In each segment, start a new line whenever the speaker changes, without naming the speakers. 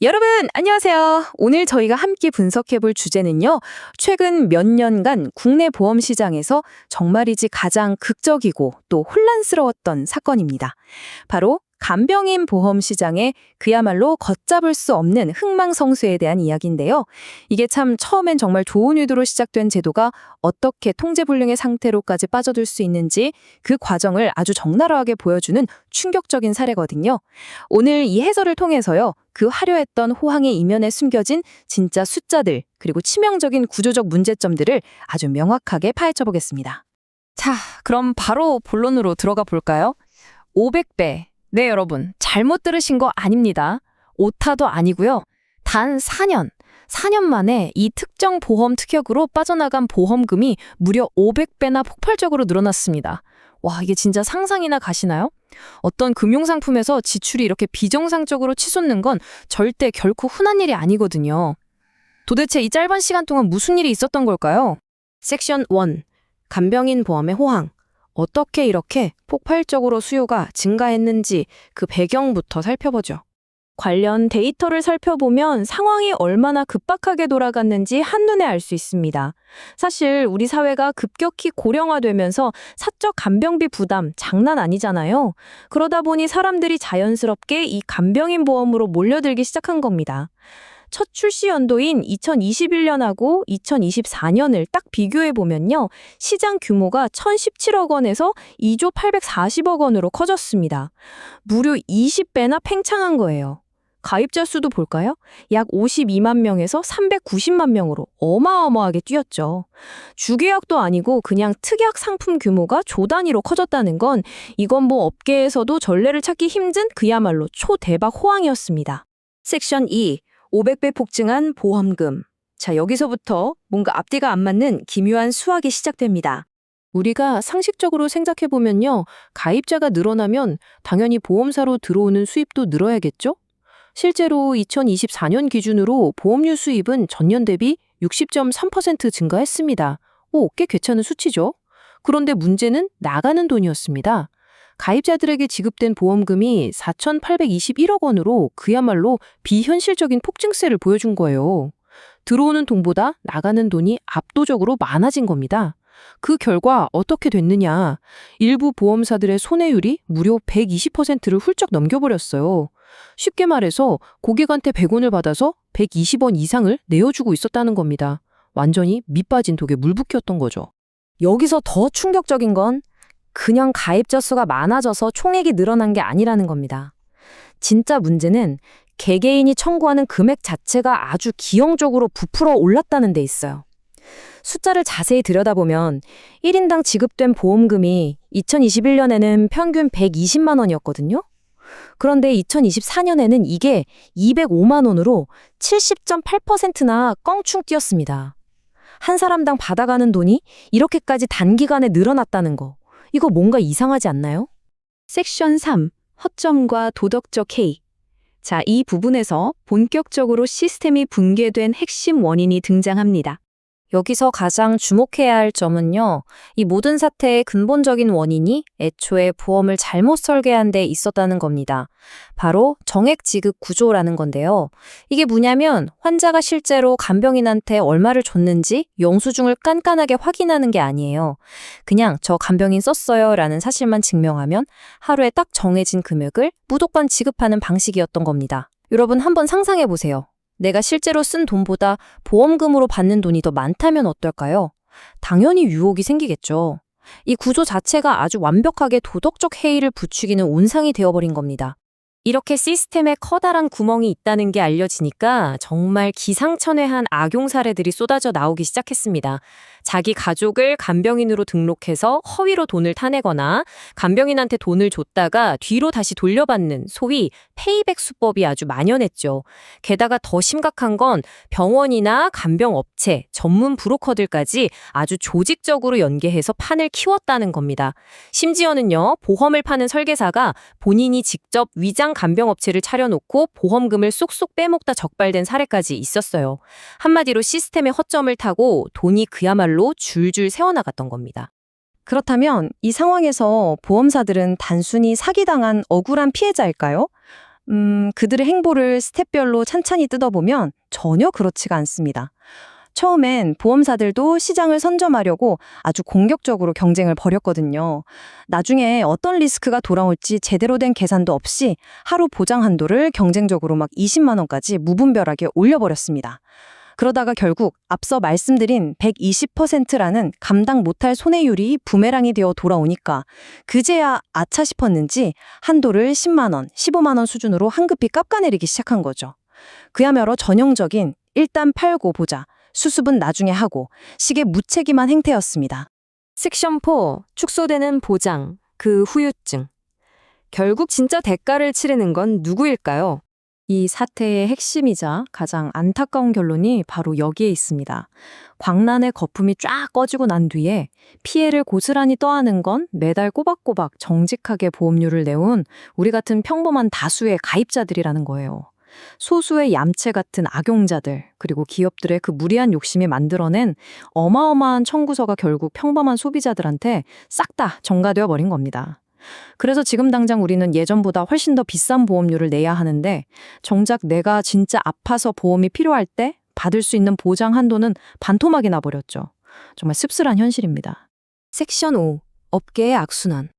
여러분, 안녕하세요. 오늘 저희가 함께 분석해 볼 주제는요. 최근 몇 년간 국내 보험 시장에서 정말이지 가장 극적이고 또 혼란스러웠던 사건입니다. 바로 간병인 보험 시장의 그야말로 걷잡을 수 없는 흥망성쇠에 대한 이야기인데요. 이게 참 처음엔 정말 좋은 의도로 시작된 제도가 어떻게 통제불능의 상태로까지 빠져들 수 있는지 그 과정을 아주 적나라하게 보여주는 충격적인 사례거든요. 오늘 이 해설을 통해서요. 그 화려했던 호황의 이면에 숨겨진 진짜 숫자들, 그리고 치명적인 구조적 문제점들을 아주 명확하게 파헤쳐 보겠습니다. 자, 그럼 바로 본론으로 들어가 볼까요? 500배. 네, 여러분. 잘못 들으신 거 아닙니다. 오타도 아니고요. 단 4년 만에 이 특정 보험 특약으로 빠져나간 보험금이 무려 500배나 폭발적으로 늘어났습니다. 와, 이게 진짜 상상이나 가시나요? 어떤 금융상품에서 지출이 이렇게 비정상적으로 치솟는 건 절대 결코 흔한 일이 아니거든요. 도대체 이 짧은 시간 동안 무슨 일이 있었던 걸까요? 섹션 1. 간병인 보험의 호황. 어떻게 이렇게 폭발적으로 수요가 증가했는지 그 배경부터 살펴보죠. 관련 데이터를 살펴보면 상황이 얼마나 급박하게 돌아갔는지 한눈에 알 수 있습니다. 사실 우리 사회가 급격히 고령화되면서 사적 간병비 부담 장난 아니잖아요. 그러다 보니 사람들이 자연스럽게 이 간병인 보험으로 몰려들기 시작한 겁니다. 첫 출시 연도인 2021년하고 2024년을 딱 비교해보면요. 시장 규모가 1,017억 원에서 2조 840억 원으로 커졌습니다. 무려 20배나 팽창한 거예요. 가입자 수도 볼까요? 약 52만 명에서 390만 명으로 어마어마하게 뛰었죠. 주계약도 아니고 그냥 특약 상품 규모가 조 단위로 커졌다는 건 이건 뭐 업계에서도 전례를 찾기 힘든 그야말로 초대박 호황이었습니다. 섹션 2. 500배 폭증한 보험금. 자, 여기서부터 뭔가 앞뒤가 안 맞는 기묘한 수학이 시작됩니다. 우리가 상식적으로 생각해보면요. 가입자가 늘어나면 당연히 보험사로 들어오는 수입도 늘어야겠죠? 실제로 2024년 기준으로 보험료 수입은 전년 대비 60.3% 증가했습니다. 오, 꽤 괜찮은 수치죠? 그런데 문제는 나가는 돈이었습니다. 가입자들에게 지급된 보험금이 4,821억 원으로 그야말로 비현실적인 폭증세를 보여준 거예요. 들어오는 돈보다 나가는 돈이 압도적으로 많아진 겁니다. 그 결과 어떻게 됐느냐. 일부 보험사들의 손해율이 무려 120%를 훌쩍 넘겨버렸어요. 쉽게 말해서 고객한테 100원을 받아서 120원 이상을 내어주고 있었다는 겁니다. 완전히 밑 빠진 독에 물 붓기였던 거죠. 여기서 더 충격적인 건 그냥 가입자 수가 많아져서 총액이 늘어난 게 아니라는 겁니다. 진짜 문제는 개개인이 청구하는 금액 자체가 아주 기형적으로 부풀어 올랐다는 데 있어요. 숫자를 자세히 들여다보면 1인당 지급된 보험금이 2021년에는 평균 120만 원이었거든요. 그런데 2024년에는 이게 205만 원으로 70.8%나 껑충 뛰었습니다. 한 사람당 받아가는 돈이 이렇게까지 단기간에 늘어났다는 거. 이거 뭔가 이상하지 않나요? 섹션 3. 허점과 도덕적 해이. 자, 이 부분에서 본격적으로 시스템이 붕괴된 핵심 원인이 등장합니다. 여기서 가장 주목해야 할 점은요. 이 모든 사태의 근본적인 원인이 애초에 보험을 잘못 설계한 데 있었다는 겁니다. 바로 정액 지급 구조라는 건데요. 이게 뭐냐면 환자가 실제로 간병인한테 얼마를 줬는지 영수증을 깐깐하게 확인하는 게 아니에요. 그냥 저 간병인 썼어요 라는 사실만 증명하면 하루에 딱 정해진 금액을 무조건 지급하는 방식이었던 겁니다. 여러분 한번 상상해 보세요. 내가 실제로 쓴 돈보다 보험금으로 받는 돈이 더 많다면 어떨까요? 당연히 유혹이 생기겠죠. 이 구조 자체가 아주 완벽하게 도덕적 해이를 부추기는 온상이 되어버린 겁니다. 이렇게 시스템에 커다란 구멍이 있다는 게 알려지니까 정말 기상천외한 악용 사례들이 쏟아져 나오기 시작했습니다. 자기 가족을 간병인으로 등록해서 허위로 돈을 타내거나 간병인한테 돈을 줬다가 뒤로 다시 돌려받는 소위 페이백 수법이 아주 만연했죠. 게다가 더 심각한 건 병원이나 간병업체, 전문 브로커들까지 아주 조직적으로 연계해서 판을 키웠다는 겁니다. 심지어는요, 보험을 파는 설계사가 본인이 직접 위장 간병업체를 차려놓고 보험금을 쏙쏙 빼먹다 적발된 사례까지 있었어요. 한마디로 시스템의 허점을 타고 돈이 그야말로 줄줄 새어나갔던 겁니다. 그렇다면 이 상황에서 보험사들은 단순히 사기당한 억울한 피해자일까요? 그들의 행보를 스텝별로 찬찬히 뜯어보면 전혀 그렇지가 않습니다. 처음엔 보험사들도 시장을 선점하려고 아주 공격적으로 경쟁을 벌였거든요. 나중에 어떤 리스크가 돌아올지 제대로 된 계산도 없이 하루 보장 한도를 경쟁적으로 막 20만 원까지 무분별하게 올려버렸습니다. 그러다가 결국 앞서 말씀드린 120%라는 감당 못할 손해율이 부메랑이 되어 돌아오니까 그제야 아차 싶었는지 한도를 10만 원, 15만 원 수준으로 한급히 깎아내리기 시작한 거죠. 그야말로 전형적인 일단 팔고 보자, 수습은 나중에 하고 식의 무책임한 행태였습니다.
섹션 4. 축소되는 보장, 그 후유증. 결국 진짜 대가를 치르는 건 누구일까요?
이 사태의 핵심이자 가장 안타까운 결론이 바로 여기에 있습니다. 광란의 거품이 쫙 꺼지고 난 뒤에 피해를 고스란히 떠안은 건 매달 꼬박꼬박 정직하게 보험료를 내온 우리 같은 평범한 다수의 가입자들이라는 거예요. 소수의 얌체 같은 악용자들, 그리고 기업들의 그 무리한 욕심이 만들어낸 어마어마한 청구서가 결국 평범한 소비자들한테 싹 다 전가되어 버린 겁니다. 그래서 지금 당장 우리는 예전보다 훨씬 더 비싼 보험료를 내야 하는데 정작 내가 진짜 아파서 보험이 필요할 때 받을 수 있는 보장 한도는 반토막이 나버렸죠. 정말 씁쓸한 현실입니다.
섹션 5. 업계의 악순환.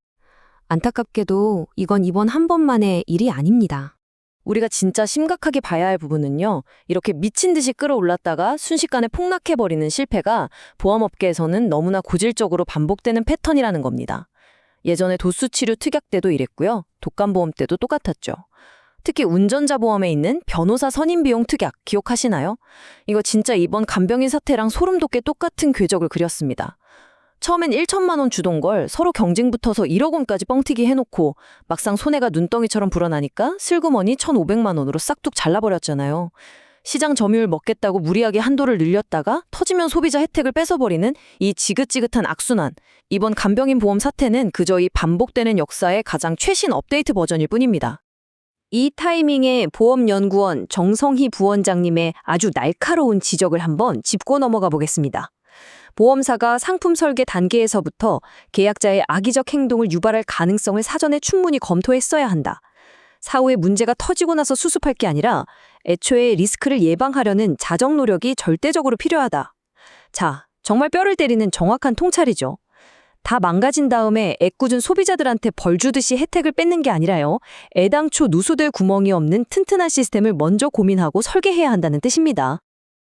안타깝게도 이건 이번 한 번만의 일이 아닙니다.
우리가 진짜 심각하게 봐야 할 부분은요. 이렇게 미친 듯이 끌어올랐다가 순식간에 폭락해버리는 실패가 보험업계에서는 너무나 고질적으로 반복되는 패턴이라는 겁니다. 예전에 도수치료 특약 때도 이랬고요. 독감보험 때도 똑같았죠. 특히 운전자 보험에 있는 변호사 선임 비용 특약 기억하시나요? 이거 진짜 이번 간병인 사태랑 소름 돋게 똑같은 궤적을 그렸습니다. 처음엔 1천만 원 주던 걸 서로 경쟁 붙어서 1억 원까지 뻥튀기 해놓고 막상 손해가 눈덩이처럼 불어나니까 슬그머니 1,500만 원으로 싹둑 잘라버렸잖아요. 시장 점유율 먹겠다고 무리하게 한도를 늘렸다가 터지면 소비자 혜택을 뺏어버리는 이 지긋지긋한 악순환. 이번 간병인 보험 사태는 그저 이 반복되는 역사의 가장 최신 업데이트 버전일 뿐입니다.
이 타이밍에 보험연구원 정성희 부원장님의 아주 날카로운 지적을 한번 짚고 넘어가 보겠습니다. 보험사가 상품 설계 단계에서부터 계약자의 악의적 행동을 유발할 가능성을 사전에 충분히 검토했어야 한다. 사후에 문제가 터지고 나서 수습할 게 아니라 애초에 리스크를 예방하려는 자정 노력이 절대적으로 필요하다. 자, 정말 뼈를 때리는 정확한 통찰이죠. 다 망가진 다음에 애꿎은 소비자들한테 벌 주듯이 혜택을 뺏는 게 아니라요. 애당초 누수될 구멍이 없는 튼튼한 시스템을 먼저 고민하고 설계해야 한다는 뜻입니다.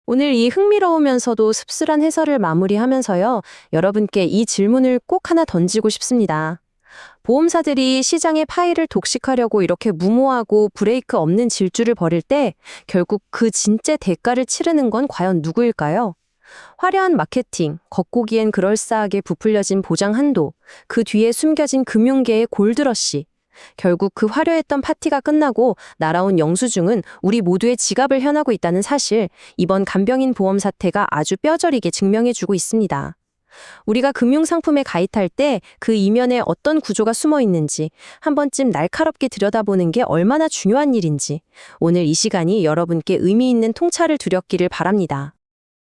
오늘 이 흥미로우면서도 씁쓸한 해설을 마무리하면서요. 여러분께 이 질문을 꼭 하나 던지고 싶습니다. 보험사들이 시장의 파이를 독식하려고 이렇게 무모하고 브레이크 없는 질주를 벌일 때 결국 그 진짜 대가를 치르는 건 과연 누구일까요? 화려한 마케팅, 겉보기엔 그럴싸하게 부풀려진 보장 한도, 그 뒤에 숨겨진 금융계의 골드러시. 결국 그 화려했던 파티가 끝나고 날아온 영수증은 우리 모두의 지갑을 현하고 있다는 사실, 이번 간병인 보험 사태가 아주 뼈저리게 증명해주고 있습니다. 우리가 금융상품에 가입할 때 그 이면에 어떤 구조가 숨어 있는지 한 번쯤 날카롭게 들여다보는 게 얼마나 중요한 일인지 오늘 이 시간이 여러분께 의미 있는 통찰을 드렸기를 바랍니다.